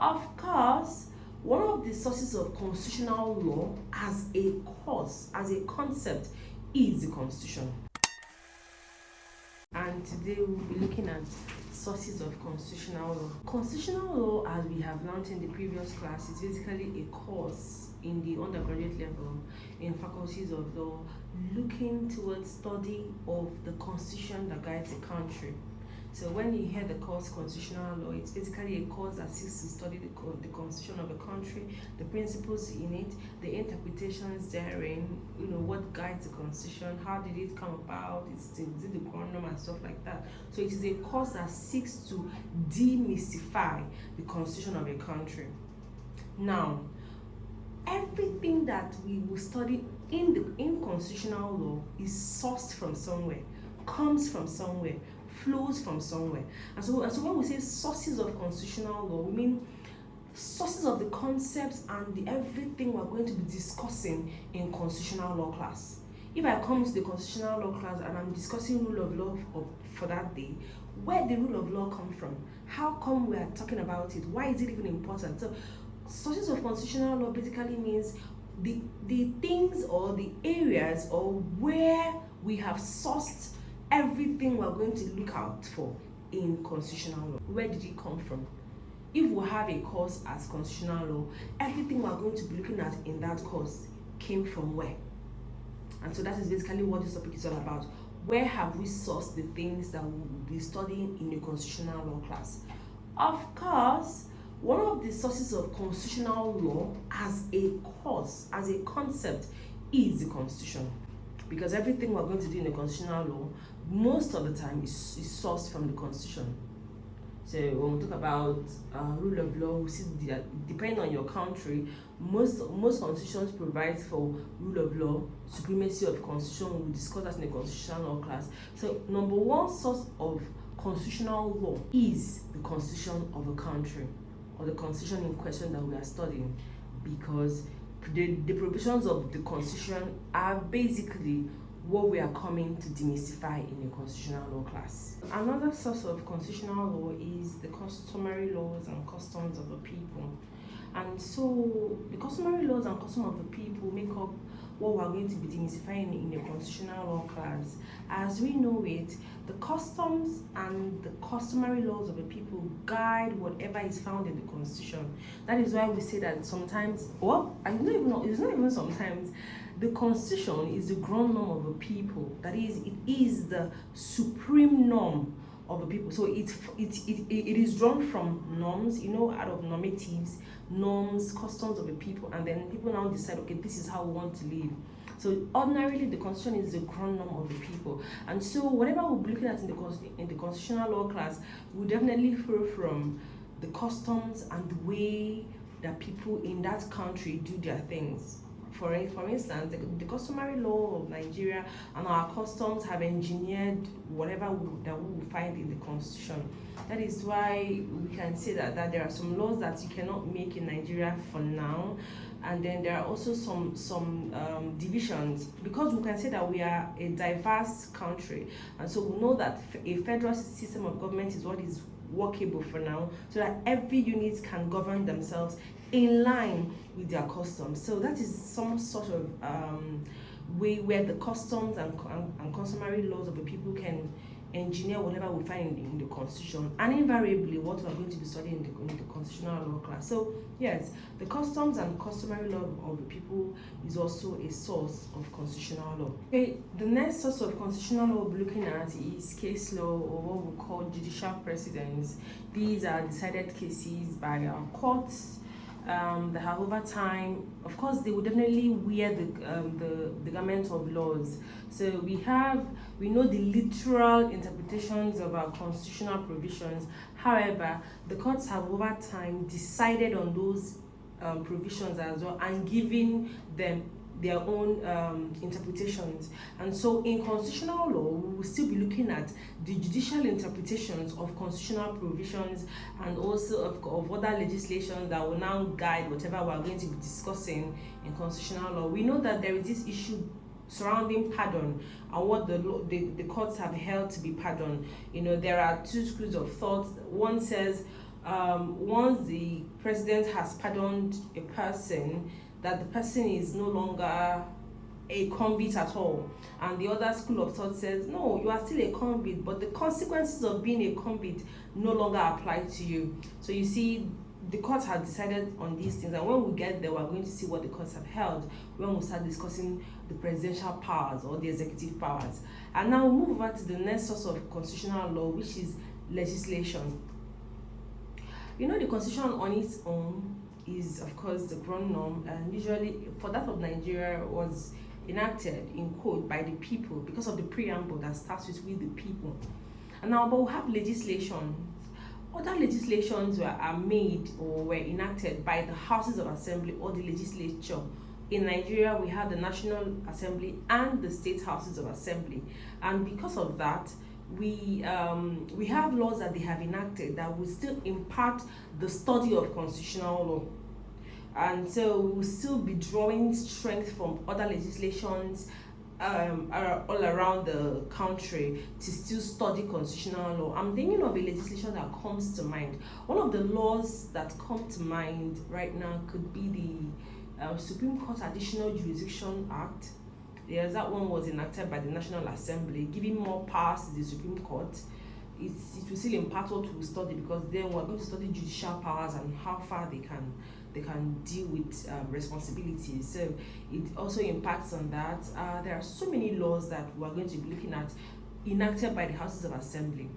Of course, one of the sources of constitutional law as a course, as a concept, is the Constitution. And today we'll be looking at sources of constitutional law. Constitutional law, as we have learned in the previous class, is basically a course in the undergraduate level in faculties of law looking towards study of the constitution that guides the country. So when you hear the course constitutional law, it's basically a course that seeks to study the constitution of a country, the principles in it, the interpretations therein, what guides the constitution, how did it come about, is it the chronology and stuff like that. So it is a course that seeks to demystify the constitution of a country. Now, everything that we will study in constitutional law is sourced from somewhere, comes from somewhere, flows from somewhere. And so when we say sources of constitutional law, we mean sources of the concepts and the everything we're going to be discussing in constitutional law class. If I come to the constitutional law class and I'm discussing rule of law for that day, where the rule of law come from? How come we are talking about it? Why is it even important? So sources of constitutional law basically means the things or the areas or where we have sourced everything we're going to look out for in constitutional law. Where did it come from? If we have a course as constitutional law, everything we're going to be looking at in that course came from where? And so that is basically what this topic is all about. Where have we sourced the things that we will be studying in a constitutional law class? Of course, one of the sources of constitutional law as a course, as a concept, is the Constitution. Because everything we're going to do in the constitutional law, most of the time is sourced from the Constitution. So when we talk about rule of law, we see that depending on your country, most constitutions provide for rule of law, supremacy of constitution. We'll discuss that in the constitutional law class. So number one source of constitutional law is the constitution of a country, or the constitution in question that we are studying, because the provisions of the constitution are basically what we are coming to demystify in a constitutional law class. Another source of constitutional law is the customary laws and customs of the people. And so the customary laws and customs of the people make up what we're going to be demystifying in a constitutional law class. As we know it, the customs and the customary laws of the people guide whatever is found in the Constitution. That is why we say that sometimes, it's not even sometimes, the Constitution is the ground norm of the people. That is, it is the supreme norm of the people. So it is drawn from norms, out of normatives, norms, customs of the people, and then people now decide, okay, this is how we want to live. So ordinarily, the Constitution is the ground norm of the people. And so whatever we'll be looking at in the constitutional law class will definitely flow from the customs and the way that people in that country do their things. For instance, the customary law of Nigeria and our customs have engineered whatever that we will find in the Constitution. That is why we can say that there are some laws that you cannot make in Nigeria for now, and then there are also some divisions, because we can say that we are a diverse country, and so we know that a federal system of government is what is workable for now, so that every unit can govern themselves in line with their customs. So that is some sort of way where the customs and customary laws of the people can engineer whatever we find in the Constitution, and invariably what we are going to be studying in the constitutional law class. So yes, the customs and customary law of the people is also a source of constitutional law. Okay, the next source of constitutional law we're looking at is case law, or what we call judicial precedents. These are decided cases by our courts that have over time, of course, they will definitely wear the garment of laws. So we know the literal interpretations of our constitutional provisions. However, the courts have over time decided on those provisions as well and given them their own interpretations. And so in constitutional law, we will still be looking at the judicial interpretations of constitutional provisions and also of other legislation that will now guide whatever we are going to be discussing in constitutional law. We know that there is this issue surrounding pardon and what the courts have held to be pardon. There are two schools of thought. One says once the president has pardoned a person, that the person is no longer a convict at all. And the other school of thought says, no, you are still a convict, but the consequences of being a convict no longer apply to you. So you see, the courts have decided on these things, and when we get there, we're going to see what the courts have held when we start discussing the presidential powers or the executive powers. And now we'll move over to the next source of constitutional law, which is legislation. You know, the constitution on its own is, of course, the ground norm, and usually for that of Nigeria was enacted in quote by the people because of the preamble that starts with "we the people." And now, but we have legislation. Other legislations are made or were enacted by the houses of assembly or the legislature. In Nigeria, we have the National Assembly and the state houses of assembly, and because of that, we have laws that they have enacted that will still impart the study of constitutional law. And so we will still be drawing strength from other legislations all around the country to still study constitutional law. I'm thinking of a legislation that comes to mind. One of the laws that come to mind right now could be the Supreme Court Additional Jurisdiction Act. Yes, that one was enacted by the National Assembly, giving more powers to the Supreme Court. It will still impart what we study, because then we're going to study judicial powers and how far they can deal with responsibilities. So it also impacts on that. There are so many laws that we're going to be looking at enacted by the houses of assembly.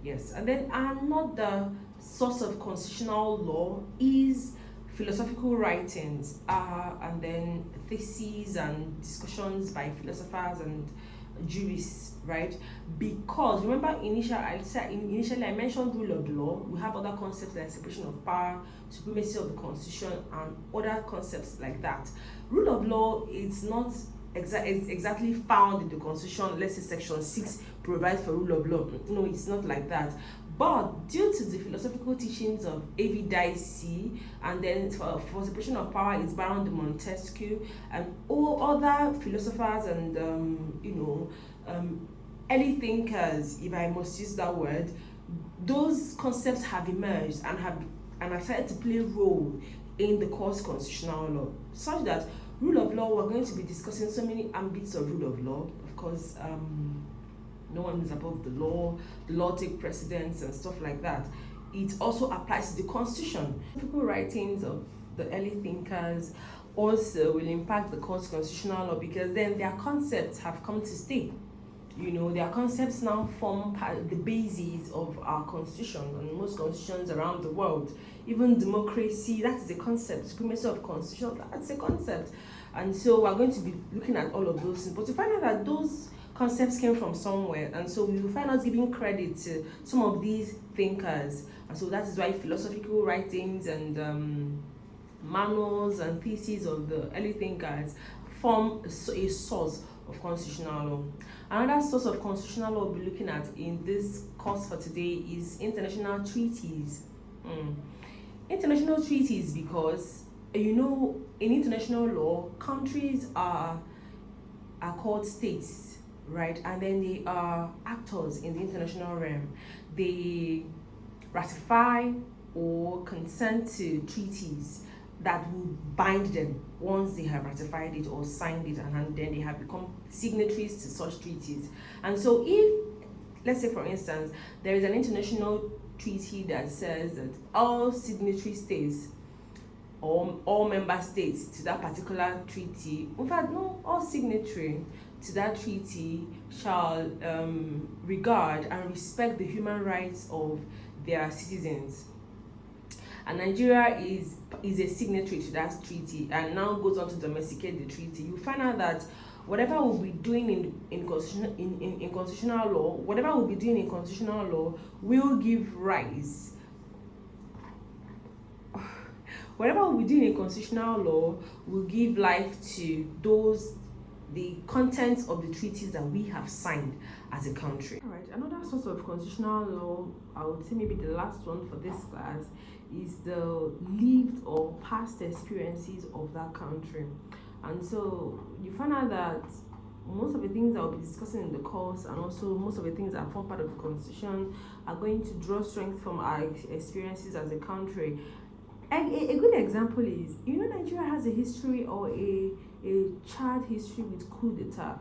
Yes, and then another source of constitutional law is philosophical writings, and then theses and discussions by philosophers and jurists, right? Because remember, initially I mentioned rule of law. We have other concepts like separation of power, supremacy of the constitution, and other concepts like that. Rule of law is not exactly found in the constitution. Let's say section 6 provides for rule of law. No, it's not like that. But due to the philosophical teachings of A.V. Dicey, and then for separation of power is Baron de Montesquieu, and all other philosophers and early thinkers, if I must use that word, those concepts have emerged and have started to play a role in the court's constitutional law, such that rule of law, we're going to be discussing so many ambits of rule of law. Of course, no one is above the law takes precedence and stuff like that. It also applies to the constitution. Typical writings of the early thinkers also will impact the court's constitutional law, because then their concepts have come to stay. Their concepts now form the basis of our constitution and most constitutions around the world. Even democracy, that is a concept. Supremacy of constitution, that's a concept. And so we're going to be looking at all of those things. But to find out that those concepts came from somewhere, and so we will find us giving credit to some of these thinkers. And so that is why philosophical writings and manuals and theses of the early thinkers form a source of constitutional law. Another source of constitutional law we'll be looking at in this course for today is international treaties. International treaties, because in international law, countries are called states, right? And then they are actors in the international realm. They ratify or consent to treaties that will bind them once they have ratified it or signed it, and then they have become signatories to such treaties. And so if, let's say for instance, there is an international treaty that says that all signatory states or all member states to that particular treaty, in fact, no, all signatory to that treaty shall regard and respect the human rights of their citizens. And Nigeria is a signatory to that treaty and now goes on to domesticate the treaty. You find out that whatever we'll be doing in constitutional law, whatever we'll be doing in constitutional law will give rise. Whatever we'll be doing in constitutional law will give life to the contents of the treaties that we have signed as a country. All right, another source of constitutional law, I would say maybe the last one for this class, is the lived or past experiences of that country. And so you find out that most of the things I'll be discussing in the course, and also most of the things that form part of the constitution, are going to draw strength from our experiences as a country. A good example is, Nigeria has a history, or a charred history with coup d'etat,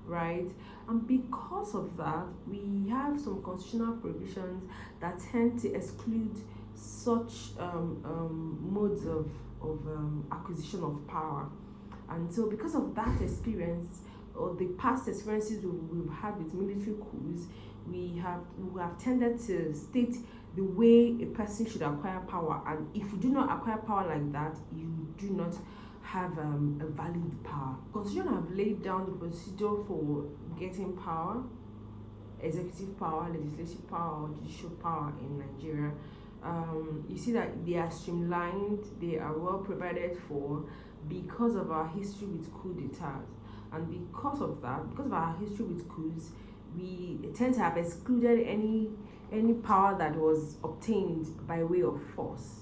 right? And because of that, we have some constitutional provisions that tend to exclude such modes of acquisition of power. And so, because of that experience, or the past experiences we've had with military coups, we have tended to state the way a person should acquire power. And if you do not acquire power like that, you do not have a valid power. Constitution have laid down the procedure for getting power: executive power, legislative power, or judicial power in Nigeria. You see that they are streamlined, they are well provided for, because of our history with coup d'etat. And because of that, because of our history with coups, we tend to have excluded any power that was obtained by way of force.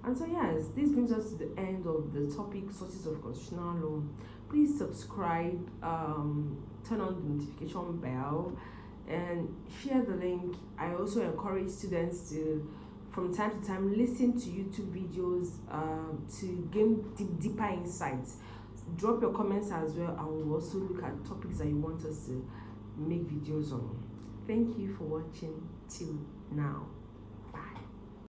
And so, yes, this brings us to the end of the topic, sources of constitutional law. Please subscribe, turn on the notification bell, and share the link. I also encourage students to, from time to time, listen to YouTube videos to gain deeper insights. Drop your comments as well, and we'll also look at topics that you want us to make videos on. Thank you for watching till now.